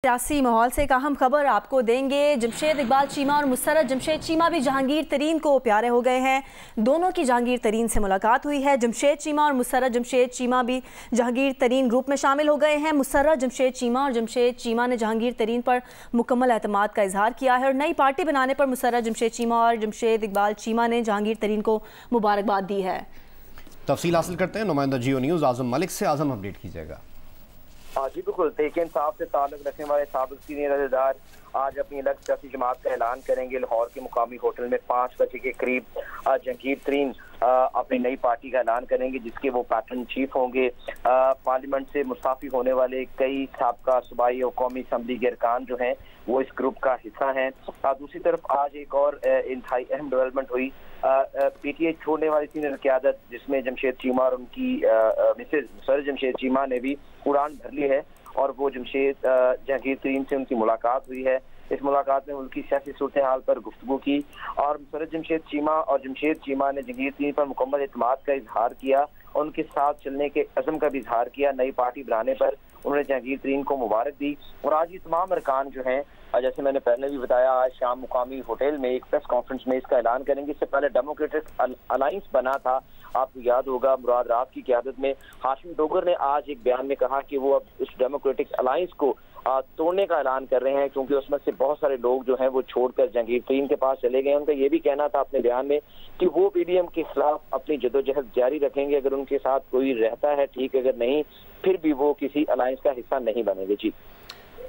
सियासी माहौल से एक अहम खबर आपको देंगे। जमशेद इकबाल चीमा और मुसर्रत जमशेद चीमा भी जहांगीर तरीन को प्यारे हो गए हैं। दोनों की जहांगीर तरीन से मुलाकात हुई है। जमशेद चीमा और मुसर्रत जमशेद चीमा भी जहांगीर तरीन ग्रुप में शामिल हो गए हैं। मुसर्रत जमशेद चीमा और जमशेद चीमा ने जहांगीर तरीन पर मुकम्मल एतमाद का इजहार किया है और नई पार्टी बनाने पर मुसर्रत जमशेद चीमा और जमशेद इकबाल चीमा ने जहांगीर तरीन को मुबारकबाद दी है। तफसील हासिल करते हैं नुमाइंदा जियो न्यूज़ आजम मलिक से। आजम, अपडेट कीजिएगा। जी बिल्कुल, तहरीक इंसाफ से ताल्लुक रखने वाले साबिक सीनियर अहदेदार आज अपनी अलग सियासी जमात का ऐलान करेंगे। लाहौर के मुकामी होटल में 5 बजे के करीब जहांगीर तरीन अपनी नई पार्टी का ऐलान करेंगे, जिसके वो पैटर्न चीफ होंगे। पार्लियामेंट से मुस्ताफी होने वाले कई साबका सूबाई और कौमी असम्बली के अरकान जो हैं वो इस ग्रुप का हिस्सा हैं। दूसरी तरफ आज एक और इंतहाई अहम डेवलपमेंट हुई। पीटीआई छोड़ने वाली सीनियर क़यादत जिसमें जमशेद चीमा और उनकी मिसेज सर जमशेद चीमा ने भी उड़ान भर ली है और वो जहांगीर तरीन से उनकी मुलाकात हुई है। इस मुलाकात में उनकी सियासी सूरत हाल पर गुफ्तगू की और मुसर्रत जमशेद चीमा और जमशेद चीमा ने जहांगीर तरीन पर मुकम्मल एतमाद का इजहार किया और उनके साथ चलने के अज़म का भी इजहार किया। नई पार्टी बनाने पर उन्होंने जहांगीर तरीन को मुबारक दी और आज ये तमाम अरकान जो हैं, जैसे मैंने पहले भी बताया, आज शाम मुकामी होटल में एक प्रेस कॉन्फ्रेंस में इसका ऐलान करेंगे। इससे पहले डेमोक्रेटिक अलायंस बना था, आपको याद होगा, मुराद राफ की क़यादत में। हाशिम डोगर ने आज एक बयान में कहा कि वो अब इस डेमोक्रेटिक अलायंस को तोड़ने का ऐलान कर रहे हैं, क्योंकि उसमें से बहुत सारे लोग जो हैं वो छोड़कर जहांगीर तरीन के पास चले गए। उनका ये भी कहना था अपने बयान में कि वो पीडीएम के खिलाफ अपनी जदोजहद जारी रखेंगे। अगर उनके साथ कोई रहता है ठीक, अगर नहीं फिर भी वो किसी अलायंस का हिस्सा नहीं बनेंगे। जी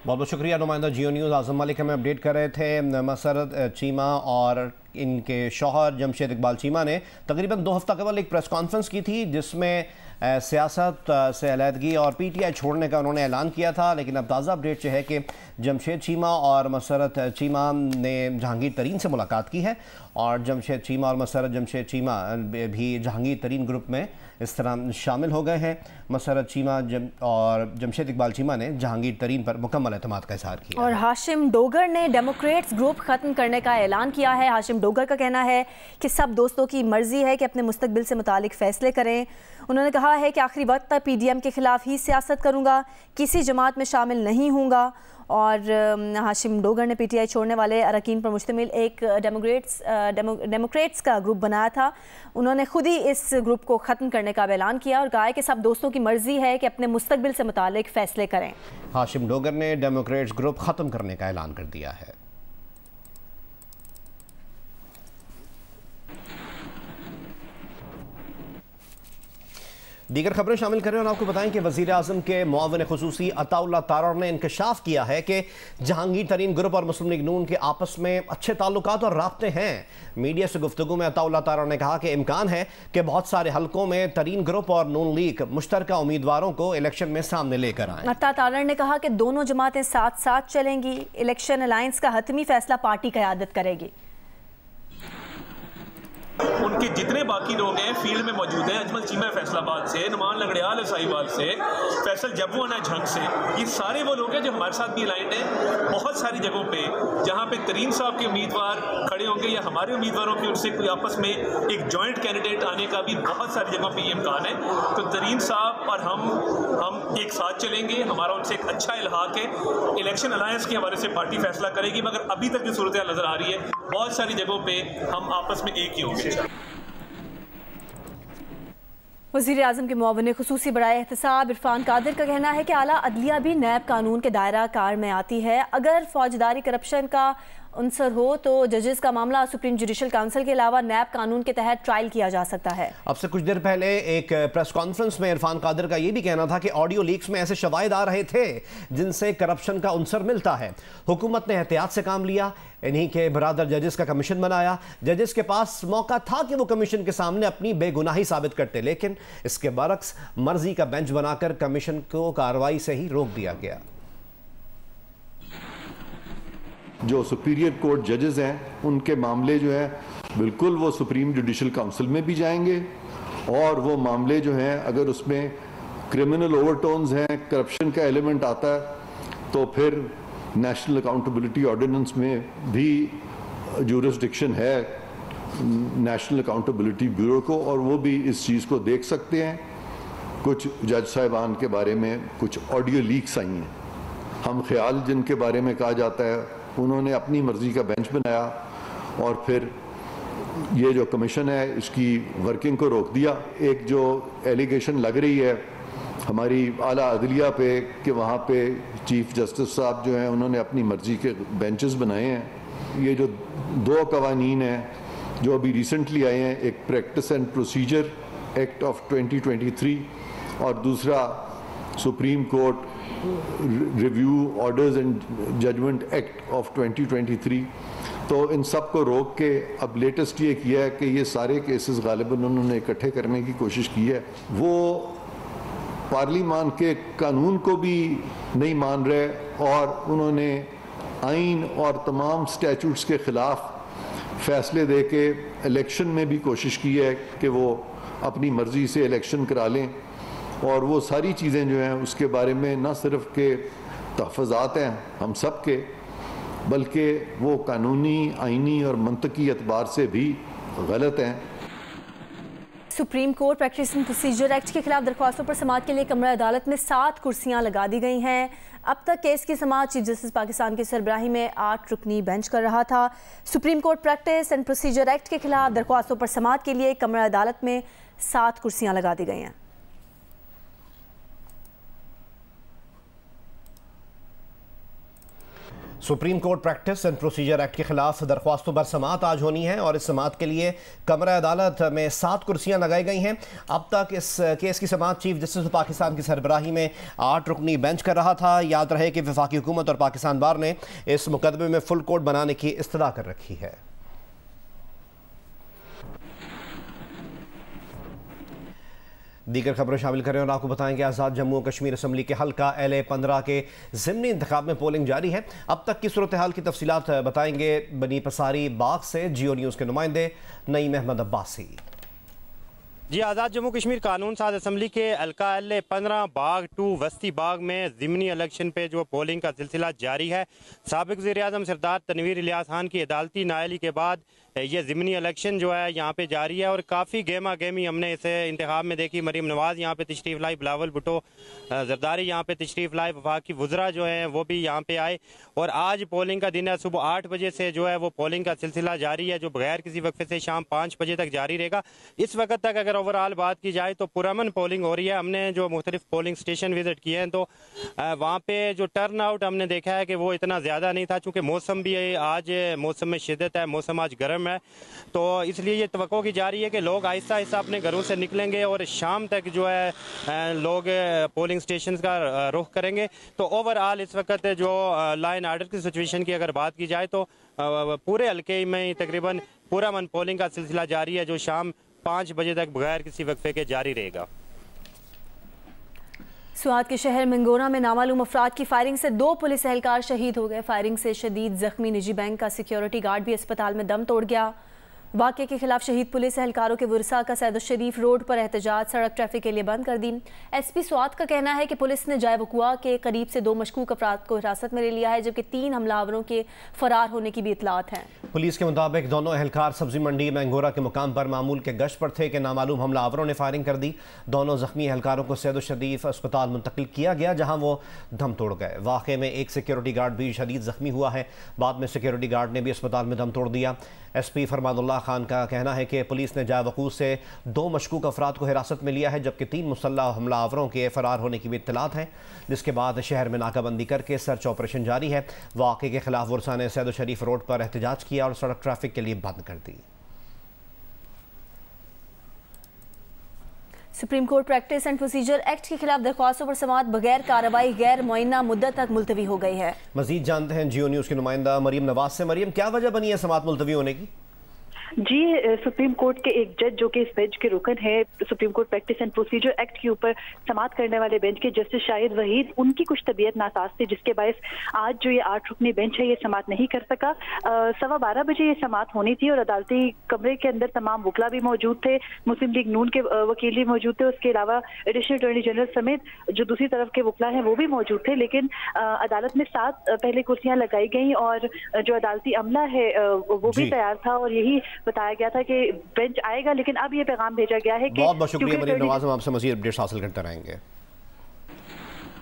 बहुत बहुत शुक्रिया नुमाइंदा जियो न्यूज़ आजम मलिक हमें अपडेट कर रहे थे। मुसर्रत चीमा और इनके शौहर जमशेद इकबाल चीमा ने तकरीबन 2 हफ्ता कबल एक प्रेस कॉन्फ्रेंस की थी, जिसमें सियासत से अलहदगी और पीटीआई छोड़ने का उन्होंने ऐलान किया था। लेकिन अब ताज़ा अपडेट यह है कि जमशेद चीमा और मुसर्रत चीमा ने जहांगीर तरीन से मुलाकात की है और जमशेद चीमा और मुसर्रत जमशेद चीमा भी जहांगीर तरीन ग्रुप में इस तरह शामिल हो गए हैं। मुसर्रत चीमा और जमशेद इकबाल चीमा ने जहांगीर तरीन पर मुकम्मल एतमाद का इजहार किया। और हाशिम डोगर ने डेमोक्रेट्स ग्रुप ख़त्म करने का ऐलान किया है। हाशिम डोगर का कहना है कि सब दोस्तों की मर्जी है कि अपने मुस्तकबिल से मुतालिक फ़ैसले करें। उन्होंने कहा है कि आखिरी वक्त तक पीडीएम के ख़िलाफ़ ही सियासत करूँगा, किसी जमात में शामिल नहीं हूँगा। और हाशिम डोगर ने पीटीआई छोड़ने वाले अरकान पर मुश्तमिल एक डेमोक्रेट्स का ग्रुप बनाया था। उन्होंने खुद ही इस ग्रुप को ख़त्म करने का ऐलान किया और कहा कि सब दोस्तों की मर्जी है कि अपने मुस्तकबिल से मुतालिक फ़ैसले करें। हाशिम डोगर ने डेमोक्रेट्स ग्रुप ख़त्म करने का ऐलान कर दिया है। दीगर खबरें शामिल करें और आपको बताएं कि वज़ीर आज़म के मुआविन खुसूसी अताउल्लाह तारर ने इंकशाफ किया है कि जहांगीर तरीन ग्रुप और मुस्लिम लीग नून के आपस में अच्छे ताल्लुकात और राब्ते हैं। मीडिया से गुफ्तगू में अताउल्लाह तारर ने कहा कि इम्कान है कि बहुत सारे हलकों में तरीन ग्रुप और नून लीग मुश्तरका उम्मीदवारों को इलेक्शन में सामने लेकर आए। अता तारर ने कहा कि दोनों जमातें साथ साथ चलेंगी। इलेक्शन अलायंस का हतमी फैसला पार्टी क़यादत करेगी। उनके जितने बाकी लोग हैं फील्ड में मौजूद हैं, अजमल चीमा फैसलाबाद से, नुमान लंगड़ियाल साहिवाल से, फैसल जब्बूआना झंग से, ये सारे वो लोग हैं जो हमारे साथ भी अलाइंड हैं। बहुत सारी जगहों पे जहाँ पे तरीन साहब के उम्मीदवार खड़े होंगे या हमारे उम्मीदवारों की उनसे कोई आपस में एक जॉइंट कैंडिडेट आने का भी बहुत सारी जगहों पर ये इम्कान है। तो तरीन साहब और हम एक साथ चलेंगे, हमारा उनसे एक अच्छा इल्हाक है। इलेक्शन अलायंस के हवाले से पार्टी फैसला करेगी, मगर अभी तक जो सूरत नज़र आ रही है बहुत सारी जगहों पर हम आपस में एक ही होंगे। वज़ीर आज़म के मुआविन खुसूसी बराए एहतसाब इरफान कादिर का कहना है कि आला अदलिया भी नैब कानून के दायरा कार में आती है। अगर फौजदारी करप्शन का अंसर हो तो जजेस का मामला सुप्रीम जुडिशल काउंसिल के अलावा नैब कानून के तहत ट्रायल किया जा सकता है। अब से कुछ देर पहले एक प्रेस कॉन्फ्रेंस में इरफान कादिर का यह भी कहना था कि ऑडियो लीक्स में ऐसे शवाहिद आ रहे थे जिनसे करप्शन का अंसर मिलता है। हुकूमत ने एहतियात से काम लिया, इन्हीं के बरादर जजेस का कमीशन बनाया। जजेस के पास मौका था कि वो कमीशन के सामने अपनी बेगुनाही साबित करते, लेकिन इसके बरक्स मर्जी का बेंच बनाकर कमीशन को कार्रवाई से ही रोक दिया गया। जो सुपीरियर कोर्ट जजेस हैं उनके मामले जो है बिल्कुल वो सुप्रीम जुडिशल काउंसिल में भी जाएंगे और वो मामले जो हैं अगर उसमें क्रिमिनल ओवरटोन्स हैं, करप्शन का एलिमेंट आता है तो फिर नेशनल अकाउंटेबिलिटी ऑर्डिनेंस में भी जुरिस्डिक्शन है नेशनल अकाउंटेबिलिटी ब्यूरो को और वो भी इस चीज़ को देख सकते हैं। कुछ जज साहिबान के बारे में कुछ ऑडियो लीक्स आई हैं, हम ख्याल जिनके बारे में कहा जाता है, उन्होंने अपनी मर्जी का बेंच बनाया और फिर ये जो कमीशन है इसकी वर्किंग को रोक दिया। एक जो एलिगेशन लग रही है हमारी आला अदलिया पे कि वहाँ पे चीफ जस्टिस साहब जो हैं उन्होंने अपनी मर्जी के बेंचेस बनाए हैं। ये जो दो कवानीन हैं जो अभी रिसेंटली आए हैं, एक practice and procedure act of 2023 और दूसरा supreme court review orders and judgment act of 2023, तो इन सब को रोक के अब लेटेस्ट ये किया है कि ये सारे केसेस गालिबन उन्होंने इकट्ठे करने की कोशिश की है। वो पार्लिमान के कानून को भी नहीं मान रहे और उन्होंने आइन और तमाम स्टैचूट्स के ख़िलाफ़ फैसले दे के इलेक्शन में भी कोशिश की है कि वो अपनी मर्ज़ी से इलेक्शन करा लें। और वो सारी चीज़ें जो हैं उसके बारे में न सिर्फ के तहफ़्फ़ुज़ात हैं हम सब के, बल्कि वो कानूनी, आइनी और मंतकी एतबार से भी गलत हैं। Supreme Court Practice and procedure Act के खिलाफ दरख्वास्तों पर समाअत के लिए कमरा अदालत में 7 कुर्सियां लगा दी गई हैं। अब तक केस की समाअत चीफ जस्टिस पाकिस्तान की सरबराही में 8 रुकनी बेंच कर रहा था। Supreme Court Practice and procedure Act के खिलाफ दरख्वास्तों पर समाअत के लिए कमरा अदालत में 7 कुर्सियां लगा दी गई हैं। Supreme Court Practice and procedure Act के खिलाफ दरख्वास्तों पर समाअत आज होनी है और इस समाअत के लिए कमरा अदालत में 7 कुर्सियां लगाई गई हैं। अब तक इस केस की समाअत चीफ जस्टिस पाकिस्तान की सरबराही में 8 रुकनी बेंच कर रहा था। याद रहे कि वफाकी हुकूमत और पाकिस्तान बार ने इस मुकदमे में फुल कोर्ट बनाने की इस्तदा कर रखी है। दीगर खबरें शामिल करें और आपको बताएं कि आज़ाद जम्मू और कश्मीर असम्बली के हल्का LA-15 के ज़िमनी इंतखाब में पोलिंग जारी है। अब तक की सूरत हाल की तफसीलात बताएंगे बनी पसारी बाग से जियो न्यूज़ के नुमाइंदे नईम अहमद अब्बासी। जी, आज़ाद जम्मू कश्मीर कानून साज असम्बली के हल्का LA-15 बाग 2 वस्ती बाग में ज़िमनी इलेक्शन पे जो पोलिंग का सिलसिला जारी है। साबिक़ वज़ीर-ए-आज़म सरदार तनवीर इलियास खान की अदालती नाअहली के बाद ये ज़िमनी इलेक्शन जो है यहाँ पे जारी है और काफ़ी गेमा गेमी हमने इसे इंतखाब में देखी। मरीम नवाज़ यहाँ पे तशरीफ़ लाई, बिलावल भुट्टो जरदारी यहाँ पे तशरीफ़ लाई, वफाकी वज़रा जो हैं वो भी यहाँ पे आए और आज पोलिंग का दिन है। सुबह 8 बजे से जो है वो पोलिंग का सिलसिला जारी है जो बगैर किसी वक्फे से शाम 5 बजे तक जारी रहेगा। इस वक्त तक अगर ओवरऑल बात की जाए तो पुरअमन पोलिंग हो रही है। हमने जो मुख्तलिफ पोलिंग स्टेशन विजिट किए हैं तो वहाँ पे जो टर्न आउट हमने देखा है कि वो इतना ज़्यादा नहीं था, चूँकि मौसम भी आज मौसम में शिद्दत है, मौसम आज गर्म है, तो इसलिए ये तवक्को की जा रही है कि लोग आहिस्ता आहिस्ता अपने घरों से निकलेंगे और शाम तक जो है लोग पोलिंग स्टेशन का रुख करेंगे। तो ओवरऑल इस वक्त जो लॉ एंड ऑर्डर की सिचुएशन की अगर बात की जाए तो पूरे हल्के में तकरीबन पुरअमन पोलिंग का सिलसिला जारी है जो शाम 5 बजे तक बगैर किसी वक्फे के जारी रहेगा। स्वात के शहर मंगोरा में नामालूम अफराद की फायरिंग से 2 पुलिस एहलकार शहीद हो गए। फायरिंग से शदीद जख्मी निजी बैंक का सिक्योरिटी गार्ड भी अस्पताल में दम तोड़ गया। वाक़े के खिलाफ शहीद पुलिस एहलकारों के वुरसा का सैयद शरीफ रोड पर एहतजाज सड़क ट्रैफिक के लिए बंद कर दी। SP स्वात का कहना है कि पुलिस ने जाए वकुआ के करीब से 2 मशकूक अफराद को हिरासत में ले लिया है, जबकि 3 हमलावरों के फरार होने की भी इतलात हैं। पुलिस के मुताबिक दोनों एहलकार सब्जी मंडी मंगोरा के मुकाम पर मामूल के गश्त पर थे कि नामालूम हमलावरों ने फायरिंग कर दी। दोनों जख्मी एहलकारों को सैयद शरीफ अस्पताल मुंतकिल किया गया जहाँ वो दम तोड़ गए। वाक़े में एक सिक्योरिटी गार्ड भी शदीद जख्मी हुआ है। बाद में सिक्योरिटी गार्ड ने भी अस्पताल में दम तोड़ दिया। SP फरमानुल्लाह खान का कहना है कि पुलिस ने जाए वकूफ़ से 2 मशकूक अफराद को हिरासत में लिया है, जबकि 3 मुसल्लह हमलावरों के फरार होने की भी इत्तलात है, जिसके बाद शहर में नाकाबंदी करके सर्च ऑपरेशन जारी है। वाक़े के खिलाफ वुरसा ने सैयद शरीफ रोड पर एहतजाज किया और सड़क ट्रैफिक के लिए बंद कर दी। Supreme Court Practice and procedure Act के खिलाफ दरख्वास्तों पर समाअत बगैर कार्रवाई गैर मुअय्यना मुद्दत तक मुलतवी हो गई है। मजीद जानते हैं जियो न्यूज़ की नुमाइंदा मरीम नवाज से। मरीम, क्या वजह बनी है समाअत मुलतवी होने की? जी, सुप्रीम कोर्ट के एक जज जो कि इस बेंच के रुकन है, supreme Court Practice and procedure Act के ऊपर समाअत करने वाले बेंच के जस्टिस शाहिद वहीद, उनकी कुछ तबीयत नासाज थी, जिसके बायस आज जो ये 8 रुकनी बेंच है ये समाअत नहीं कर सका। 12:15 बजे ये समाअत होनी थी और अदालती कमरे के अंदर तमाम वकला भी मौजूद थे, मुस्लिम लीग नून के वकील भी मौजूद थे, उसके अलावा एडिशनल अटॉर्नी जनरल समेत जो दूसरी तरफ के वकला हैं वो भी मौजूद थे। लेकिन अदालत में 7 पहले कुर्सियां लगाई गई और जो अदालती अमला है वो भी तैयार था और यही बताया गया था कि बेंच आएगा, लेकिन अब ये पैगाम भेजा गया है कि बहुत बहुत शुक्रिया मरीम नवाज, हम आपसे मज़ीद अपडेट्स हासिल करते रहेंगे।